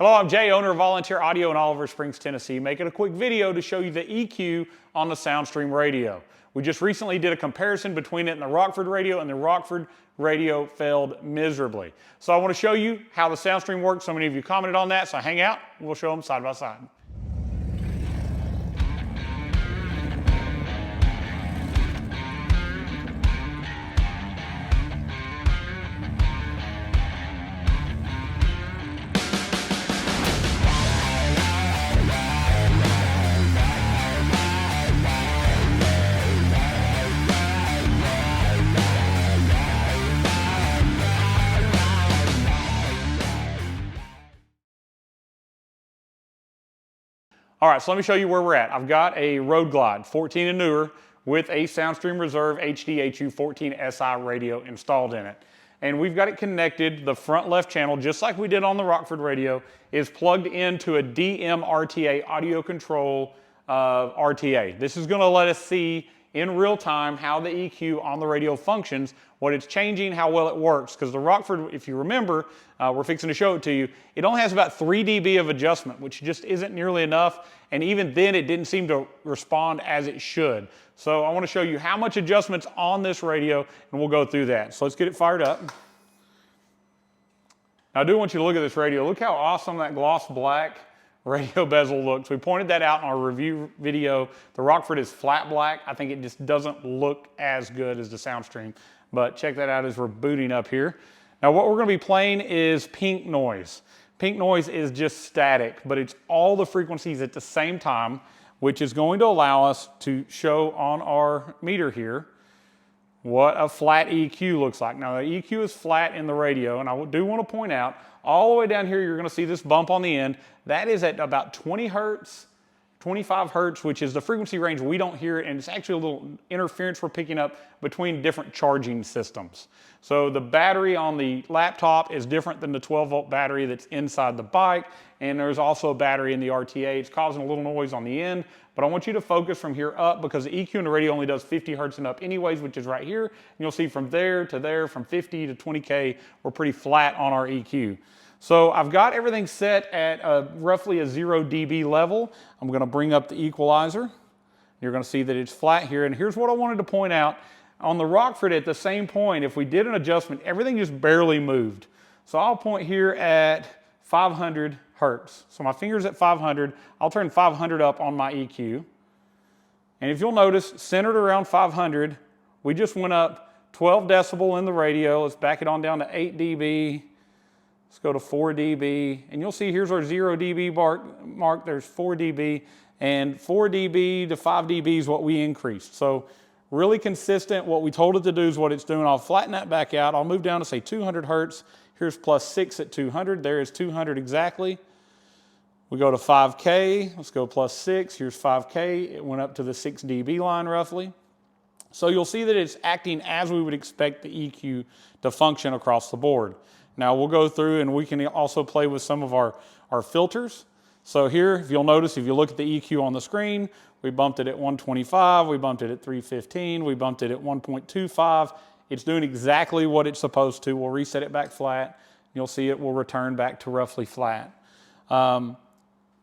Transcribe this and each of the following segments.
Hello, I'm Jay, owner of Volunteer Audio in Oliver Springs, Tennessee, making a quick video to show you the EQ on the Soundstream radio. We just recently did a comparison between it and the Rockford radio, and the Rockford radio failed miserably. So I want to show you how the Soundstream works. So many of you commented on that, so hang out and we'll show them side by side. All right, so let me show you where we're at. I've got a Road Glide 14 and newer with a Soundstream Reserve HDHU14SI radio installed in it. And we've got it connected. The front left channel, just like we did on the Rockford radio, is plugged into a DM-RTA audio control RTA. This is going to let us see in real time how the EQ on the radio functions, what it's changing, how well it works. Because the Rockford, if you remember, we're fixing to show it to you, it only has about 3 dB of adjustment, which just isn't nearly enough. And even then, it didn't seem to respond as it should. So I want to show you how much adjustment's on this radio, and we'll go through that. So let's get it fired up. Now, I do want you to look at this radio. Look how awesome that gloss black radio bezel looks. We pointed that out in our review video. The Rockford is flat black. I think it just doesn't look as good as the Soundstream, but check that out as we're booting up here. Now what we're going to be playing is pink noise. Pink noise is just static, but it's all the frequencies at the same time, which is going to allow us to show on our meter here what a flat EQ looks like. Now the EQ is flat in the radio, and I do want to point out, all the way down here you're going to see this bump on the end. That is at about 20 hertz, 25 hertz, which is the frequency range we don't hear, and it's actually a little interference we're picking up between different charging systems. So the battery on the laptop is different than the 12-volt battery that's inside the bike, and there's also a battery in the RTA. It's causing a little noise on the end, but I want you to focus from here up because the EQ in the radio only does 50 hertz and up anyways, which is right here. And you'll see from there to there, from 50 to 20K, we're pretty flat on our EQ. So I've got everything set at roughly a 0 dB level. I'm going to bring up the equalizer. You're going to see that it's flat here. And here's what I wanted to point out. On the Rockford at the same point, if we did an adjustment, everything just barely moved. So I'll point here at 500 hertz. So my finger's at 500. I'll turn 500 up on my EQ. And if you'll notice, centered around 500, we just went up 12 decibel in the radio. Let's back it on down to 8 dB. Let's go to 4 dB, and you'll see here's our 0 dB mark. There's 4 dB, and 4 dB to 5 dB is what we increased. So really consistent. What we told it to do is what it's doing. I'll flatten that back out. I'll move down to say 200 hertz. Here's +6 at 200. There is 200 exactly. We go to 5K. Let's go +6. Here's 5K. It went up to the 6 dB line roughly. So you'll see that it's acting as we would expect the EQ to function across the board. Now we'll go through and we can also play with some of our filters. So here, if you'll notice, if you look at the EQ on the screen, we bumped it at 125, we bumped it at 315, we bumped it at 1.25. It's doing exactly what it's supposed to. We'll reset it back flat. You'll see it will return back to roughly flat.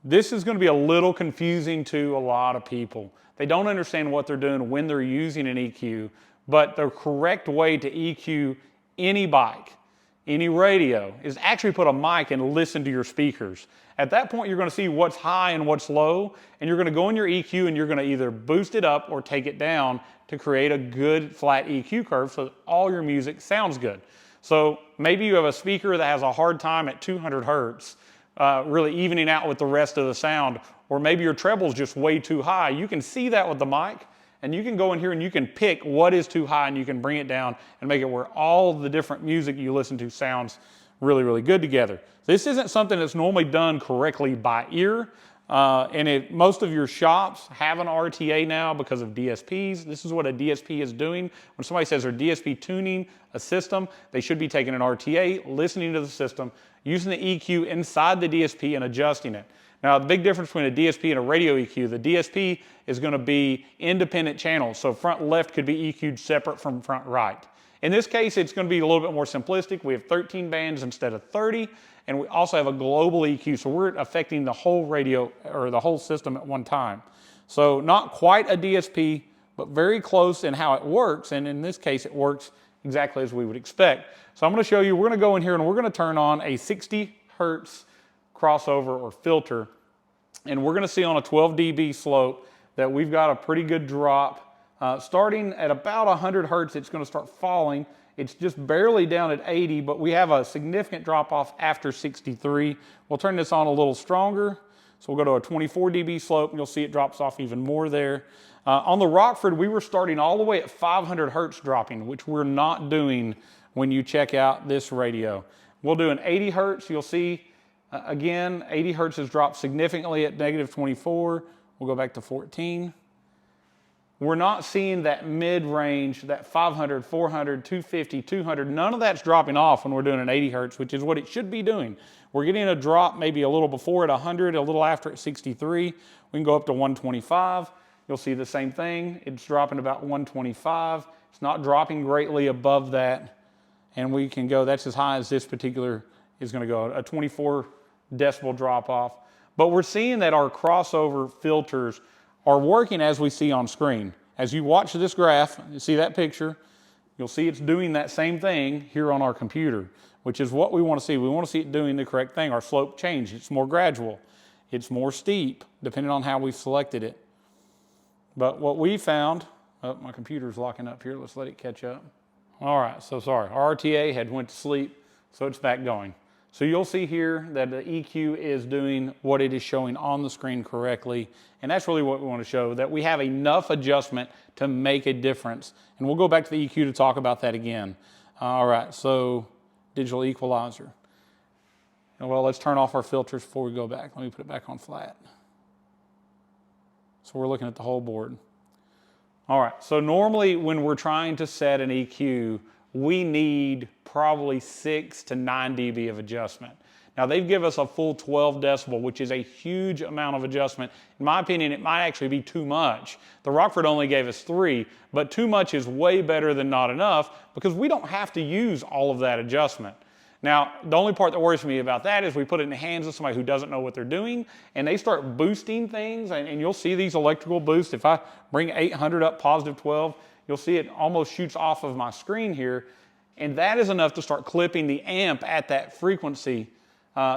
This is going to be a little confusing to a lot of people. They don't understand what they're doing when they're using an EQ, but the correct way to EQ any bike, any radio, is actually put a mic and listen to your speakers. At that point, you're going to see what's high and what's low, and you're going to go in your EQ and you're going to either boost it up or take it down to create a good flat EQ curve so that all your music sounds good. So maybe you have a speaker that has a hard time at 200 hertz, really evening out with the rest of the sound, or maybe your treble's just way too high. You can see that with the mic, and you can go in here and you can pick what is too high and you can bring it down and make it where all the different music you listen to sounds really, really good together. This isn't something that's normally done correctly by ear, and most of your shops have an RTA now because of DSPs. This is what a DSP is doing. When somebody says they're DSP tuning a system, they should be taking an RTA, listening to the system, using the EQ inside the DSP and adjusting it. Now, the big difference between a DSP and a radio EQ, the DSP is going to be independent channels. So front left could be EQ'd separate from front right. In this case, it's going to be a little bit more simplistic. We have 13 bands instead of 30, and we also have a global EQ, so we're affecting the whole radio or the whole system at one time. So not quite a DSP, but very close in how it works, and in this case it works exactly as we would expect. So I'm going to show you, we're going to go in here and we're going to turn on a 60 hertz crossover or filter, and we're going to see on a 12 dB slope that we've got a pretty good drop. Starting at about 100 hertz, it's going to start falling. It's just barely down at 80, but we have a significant drop off after 63. We'll turn this on a little stronger. So we'll go to a 24 dB slope, and you'll see it drops off even more there. On the Rockford, we were starting all the way at 500 hertz dropping, which we're not doing when you check out this radio. We'll do an 80 hertz. You'll see, again, 80 hertz has dropped significantly at negative 24. We'll go back to 14. We're not seeing that mid-range, that 500, 400, 250, 200. None of that's dropping off when we're doing an 80 hertz, which is what it should be doing. We're getting a drop maybe a little before at 100, a little after at 63. We can go up to 125. You'll see the same thing. It's dropping about 125. It's not dropping greatly above that. And we can go, that's as high as this particular is going to go, a 24 decibel drop off. But we're seeing that our crossover filters are working as we see on screen. As you watch this graph, you see that picture, you'll see it's doing that same thing here on our computer, which is what we want to see. We want to see it doing the correct thing. Our slope change, it's more gradual. It's more steep, depending on how we've selected it. But what we found, oh, my computer's locking up here. Let's let it catch up. All right, so sorry. Our RTA had went to sleep, so it's back going. So you'll see here that the EQ is doing what it is showing on the screen correctly. And that's really what we want to show, that we have enough adjustment to make a difference. And we'll go back to the EQ to talk about that again. All right, so digital equalizer. Well, let's turn off our filters before we go back. Let me put it back on flat. So we're looking at the whole board. All right, so normally when we're trying to set an EQ, we need probably 6 to 9 dB of adjustment. Now they've given us a full 12 decibel, which is a huge amount of adjustment. In my opinion, it might actually be too much. The Rockford only gave us 3, but too much is way better than not enough because we don't have to use all of that adjustment. Now, the only part that worries me about that is we put it in the hands of somebody who doesn't know what they're doing, and they start boosting things, and you'll see these electrical boosts. If I bring 800 up positive 12, you'll see it almost shoots off of my screen here, and that is enough to start clipping the amp at that frequency.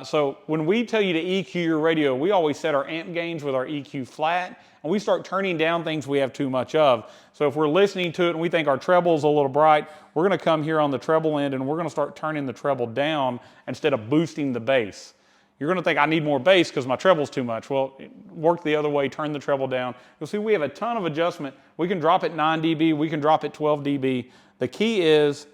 So when we tell you to EQ your radio, we always set our amp gains with our EQ flat, and we start turning down things we have too much of. So if we're listening to it and we think our treble is a little bright, we're going to come here on the treble end and we're going to start turning the treble down instead of boosting the bass. You're going to think, I need more bass because my treble's too much. Well, work the other way, turn the treble down. You'll see we have a ton of adjustment. We can drop it 9 dB, we can drop it 12 dB. The key is,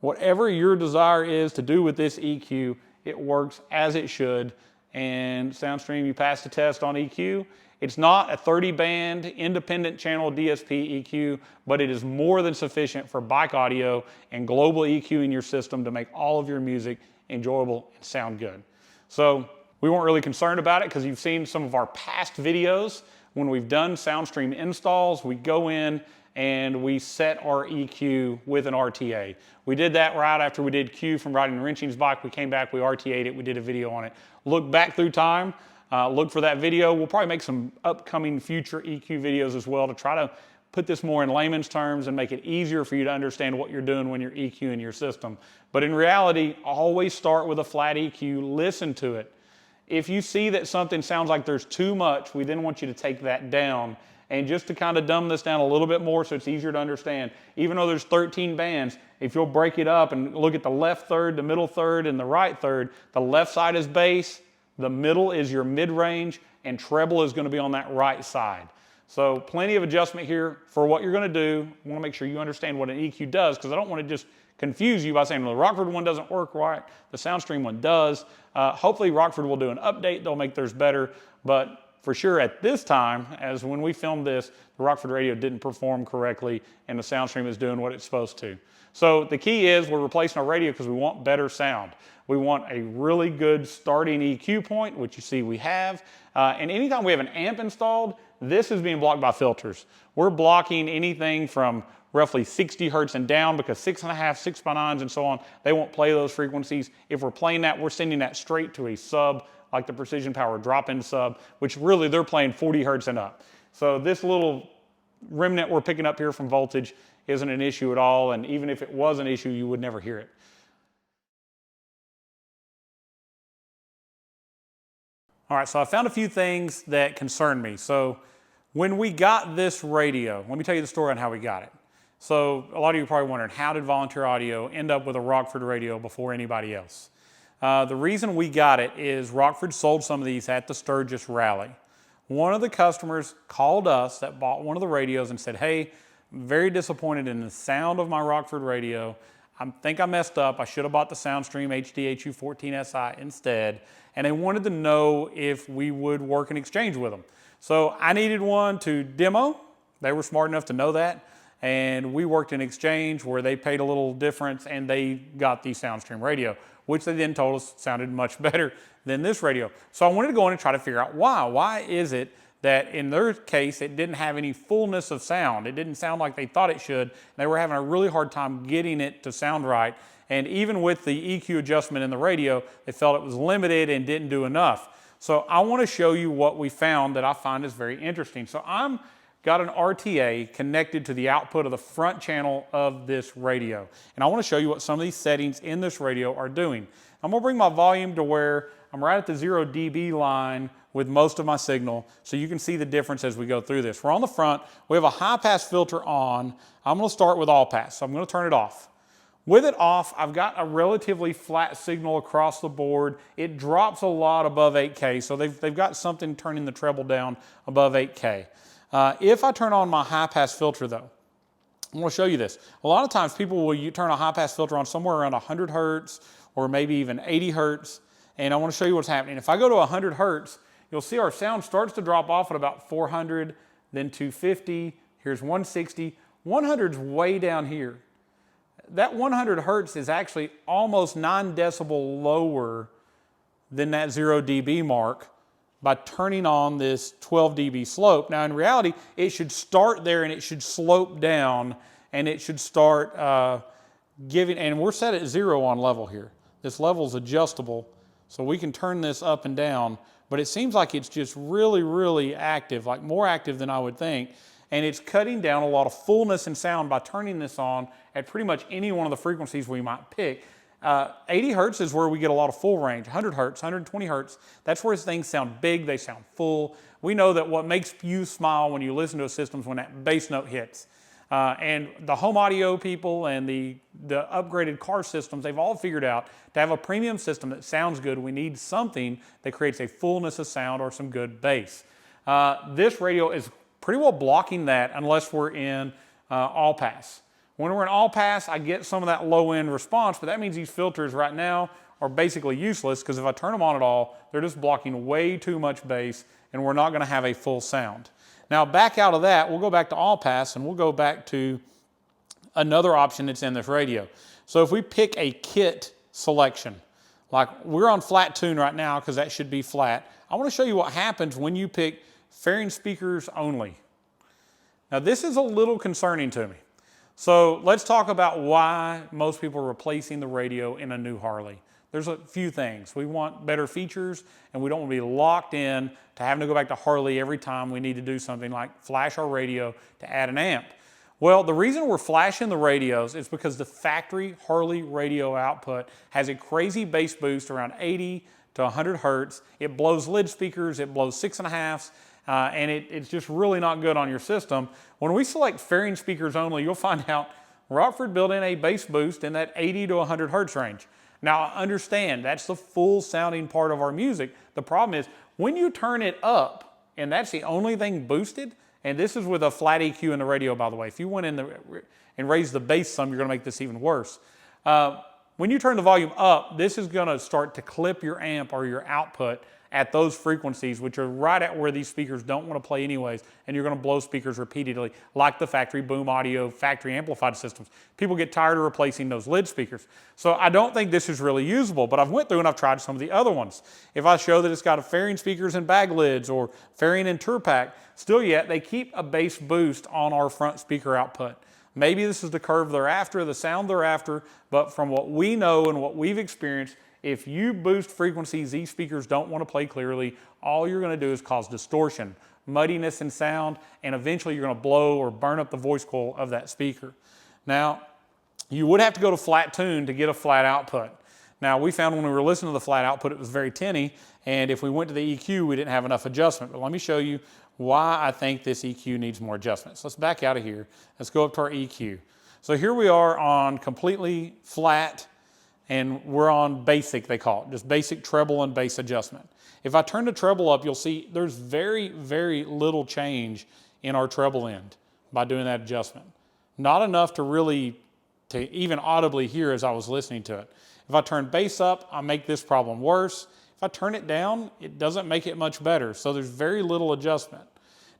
whatever your desire is to do with this EQ, it works as it should. And Soundstream, you passed the test on EQ. It's not a 30-band independent channel DSP EQ, but it is more than sufficient for bike audio and global EQ in your system to make all of your music enjoyable and sound good. So we weren't really concerned about it because you've seen some of our past videos. When we've done Soundstream installs, we go in and we set our EQ with an RTA. We did that right after we did Q from riding Wrenching's bike. We came back, we RTA'd it, we did a video on it. Look back through time, look for that video. We'll probably make some upcoming future EQ videos as well to try to put this more in layman's terms and make it easier for you to understand what you're doing when you're EQing your system. But in reality, always start with a flat EQ, listen to it. If you see that something sounds like there's too much, we then want you to take that down. And just to kind of dumb this down a little bit more so it's easier to understand, even though there's 13 bands, if you'll break it up and look at the left third, the middle third, and the right third, the left side is bass, the middle is your mid-range, and treble is going to be on that right side. So plenty of adjustment here for what you're going to do. I want to make sure you understand what an EQ does, because I don't want to just confuse you by saying, well, the Rockford one doesn't work right, the Soundstream one does. Hopefully Rockford will do an update, they'll make theirs better, but for sure at this time, as when we filmed this, the Rockford radio didn't perform correctly and the Soundstream is doing what it's supposed to. So the key is we're replacing our radio because we want better sound. We want a really good starting EQ point, which you see we have. And anytime we have an amp installed, this is being blocked by filters. We're blocking anything from roughly 60 hertz and down because 6.5, 6x9s and so on, they won't play those frequencies. If we're playing that, we're sending that straight to a sub, like the Precision Power drop-in sub, which really they're playing 40 hertz and up. So this little remnant we're picking up here from voltage isn't an issue at all, and even if it was an issue, you would never hear it. All right, so I found a few things that concern me. So when we got this radio, let me tell you the story on how we got it. So a lot of you are probably wondering, how did Volunteer Audio end up with a Rockford radio before anybody else? The reason we got it is Rockford sold some of these at the Sturgis rally. One of the customers called us that bought one of the radios and said, hey, I'm very disappointed in the sound of my Rockford radio. I think I messed up. I should have bought the Soundstream HDHU14SI instead. And they wanted to know if we would work an exchange with them. So I needed one to demo. They were smart enough to know that. And we worked an exchange where they paid a little difference and they got the Soundstream radio, which they then told us sounded much better than this radio. So I wanted to go in and try to figure out why. Why is it that in their case it didn't have any fullness of sound? It didn't sound like they thought it should. They were having a really hard time getting it to sound right. And even with the EQ adjustment in the radio, they felt it was limited and didn't do enough. So I want to show you what we found that I find is very interesting. So I'm got an RTA connected to the output of the front channel of this radio. And I want to show you what some of these settings in this radio are doing. I'm going to bring my volume to where I'm right at the 0 dB line with most of my signal, so you can see the difference as we go through this. We're on the front. We have a high pass filter on. I'm going to start with all pass, so I'm going to turn it off. With it off, I've got a relatively flat signal across the board. It drops a lot above 8K, so they've got something turning the treble down above 8K. If I turn on my high pass filter though, I'm going to show you this. A lot of times people will turn a high pass filter on somewhere around 100 hertz or maybe even 80 hertz, and I want to show you what's happening. If I go to 100 hertz, you'll see our sound starts to drop off at about 400, then 250, here's 160. 100's way down here. That 100 hertz is actually almost 9 decibel lower than that 0 dB mark by turning on this 12 dB slope. Now in reality, it should start there and it should slope down and it should start giving, and we're set at 0 on level here. This level is adjustable, so we can turn this up and down, but it seems like it's just really, really active, like more active than I would think. And it's cutting down a lot of fullness in sound by turning this on at pretty much any one of the frequencies we might pick. 80 hertz is where we get a lot of full range. 100 hertz, 120 hertz, that's where things sound big, they sound full. We know that what makes you smile when you listen to a system is when that bass note hits. And the home audio people and the upgraded car systems, they've all figured out to have a premium system that sounds good, we need something that creates a fullness of sound or some good bass. This radio is pretty well blocking that unless we're in all pass. When we're in all pass, I get some of that low end response, but that means these filters right now are basically useless because if I turn them on at all, they're just blocking way too much bass and we're not going to have a full sound. Now back out of that, we'll go back to all pass and we'll go back to another option that's in this radio. So if we pick a kit selection, like we're on flat tune right now because that should be flat. I want to show you what happens when you pick fairing speakers only. Now this is a little concerning to me. So let's talk about why most people are replacing the radio in a new Harley. There's a few things. We want better features and we don't want to be locked in to having to go back to Harley every time we need to do something like flash our radio to add an amp. Well, the reason we're flashing the radios is because the factory Harley radio output has a crazy bass boost around 80 to 100 hertz. It blows lid speakers, it blows 6.5s, and it's just really not good on your system. When we select fairing speakers only, you'll find out Rockford built in a bass boost in that 80 to 100 hertz range. Now I understand that's the full sounding part of our music. The problem is when you turn it up and that's the only thing boosted, and this is with a flat EQ in the radio by the way. If you went in and raised the bass some, you're going to make this even worse. When you turn the volume up, this is going to start to clip your amp or your output at those frequencies, which are right at where these speakers don't want to play anyways, and you're going to blow speakers repeatedly, like the factory boom audio, factory amplified systems. People get tired of replacing those lid speakers. So I don't think this is really usable, but I've went through and I've tried some of the other ones. If I show that it's got a fairing speakers and bag lids or fairing and tour pack, still yet they keep a bass boost on our front speaker output. Maybe this is the curve they're after, the sound they're after, but from what we know and what we've experienced, if you boost frequencies these speakers don't want to play clearly, all you're going to do is cause distortion, muddiness in sound, and eventually you're going to blow or burn up the voice coil of that speaker. Now, you would have to go to flat tune to get a flat output. Now, we found when we were listening to the flat output, it was very tinny, and if we went to the EQ, we didn't have enough adjustment. But let me show you why I think this EQ needs more adjustments. Let's back out of here. Let's go up to our EQ. So here we are on completely flat, and we're on basic, they call it, just basic treble and bass adjustment. If I turn the treble up, you'll see there's very, very little change in our treble end by doing that adjustment. Not enough to really, to even audibly hear as I was listening to it. If I turn bass up, I make this problem worse. If I turn it down, it doesn't make it much better. So there's very little adjustment.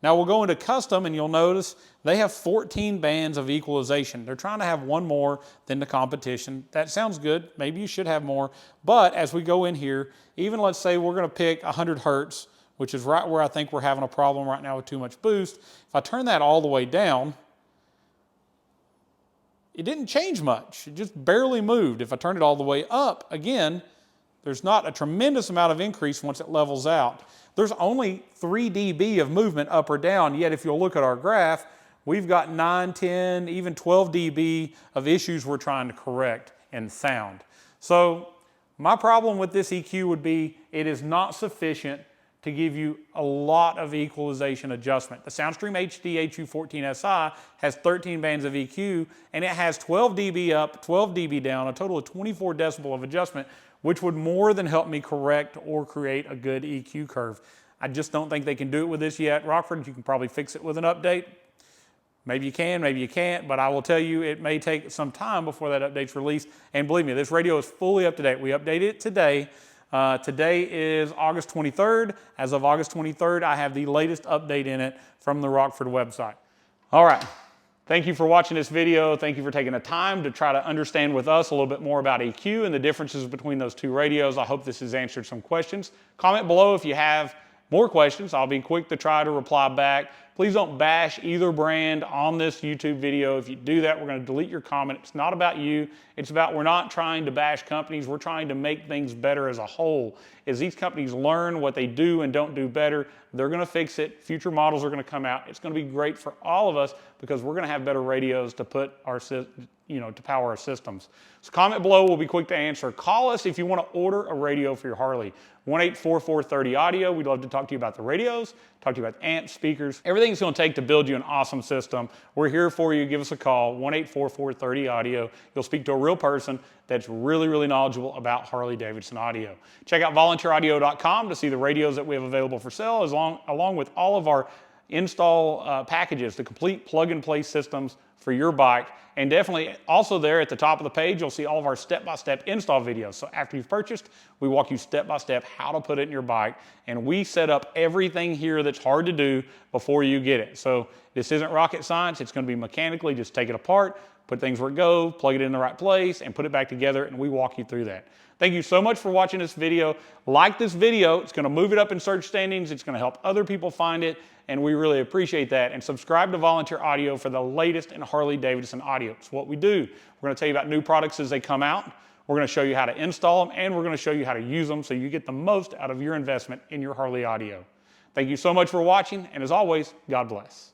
Now we'll go into custom and you'll notice they have 14 bands of equalization. They're trying to have one more than the competition. That sounds good. Maybe you should have more. But as we go in here, even let's say we're going to pick 100 hertz, which is right where I think we're having a problem right now with too much boost. If I turn that all the way down, it didn't change much. It just barely moved. If I turn it all the way up, again, there's not a tremendous amount of increase once it levels out. There's only 3 dB of movement up or down, yet if you'll look at our graph, we've got 9, 10, even 12 dB of issues we're trying to correct in sound. So my problem with this EQ would be it is not sufficient to give you a lot of equalization adjustment. The Soundstream HDHU14SI has 13 bands of EQ, and it has 12 dB up, 12 dB down, a total of 24 decibel of adjustment, which would more than help me correct or create a good EQ curve. I just don't think they can do it with this yet. Rockford, you can probably fix it with an update. Maybe you can, maybe you can't, but I will tell you it may take some time before that update's released. And believe me, this radio is fully up to date. We updated it today. Today is August 23rd. As of August 23rd, I have the latest update in it from the Rockford website. All right. Thank you for watching this video. Thank you for taking the time to try to understand with us a little bit more about EQ and the differences between those two radios. I hope this has answered some questions. Comment below if you have more questions. I'll be quick to try to reply back. Please don't bash either brand on this YouTube video. If you do that, we're going to delete your comment. It's not about you. It's about, we're not trying to bash companies. We're trying to make things better as a whole. As these companies learn what they do and don't do better, they're going to fix it. Future models are going to come out. It's going to be great for all of us because we're going to have better radios to put our, to power our systems. So comment below. We'll be quick to answer. Call us if you want to order a radio for your Harley. 1-844-30-AUDIO. We'd love to talk to you about the radios, talk to you about amps, speakers, everything it's going to take to build you an awesome system. We're here for you. Give us a call, 1-844-30-AUDIO. You'll speak to a real person that's really, really knowledgeable about Harley Davidson audio. Check out volunteeraudio.com to see the radios that we have available for sale, along with all of our install packages, the complete plug-and-play systems for your bike. And definitely also there at the top of the page, you'll see all of our step-by-step install videos. So after you've purchased, we walk you step-by-step how to put it in your bike. And we set up everything here that's hard to do before you get it. So this isn't rocket science. It's going to be mechanically, just take it apart, put things where it goes, plug it in the right place, and put it back together, and we walk you through that. Thank you so much for watching this video. Like this video. It's going to move it up in search standings. It's going to help other people find it, and we really appreciate that. And subscribe to Volunteer Audio for the latest in Harley Davidson audio. It's what we do. We're going to tell you about new products as they come out. We're going to show you how to install them, and we're going to show you how to use them so you get the most out of your investment in your Harley audio. Thank you so much for watching, and as always, God bless.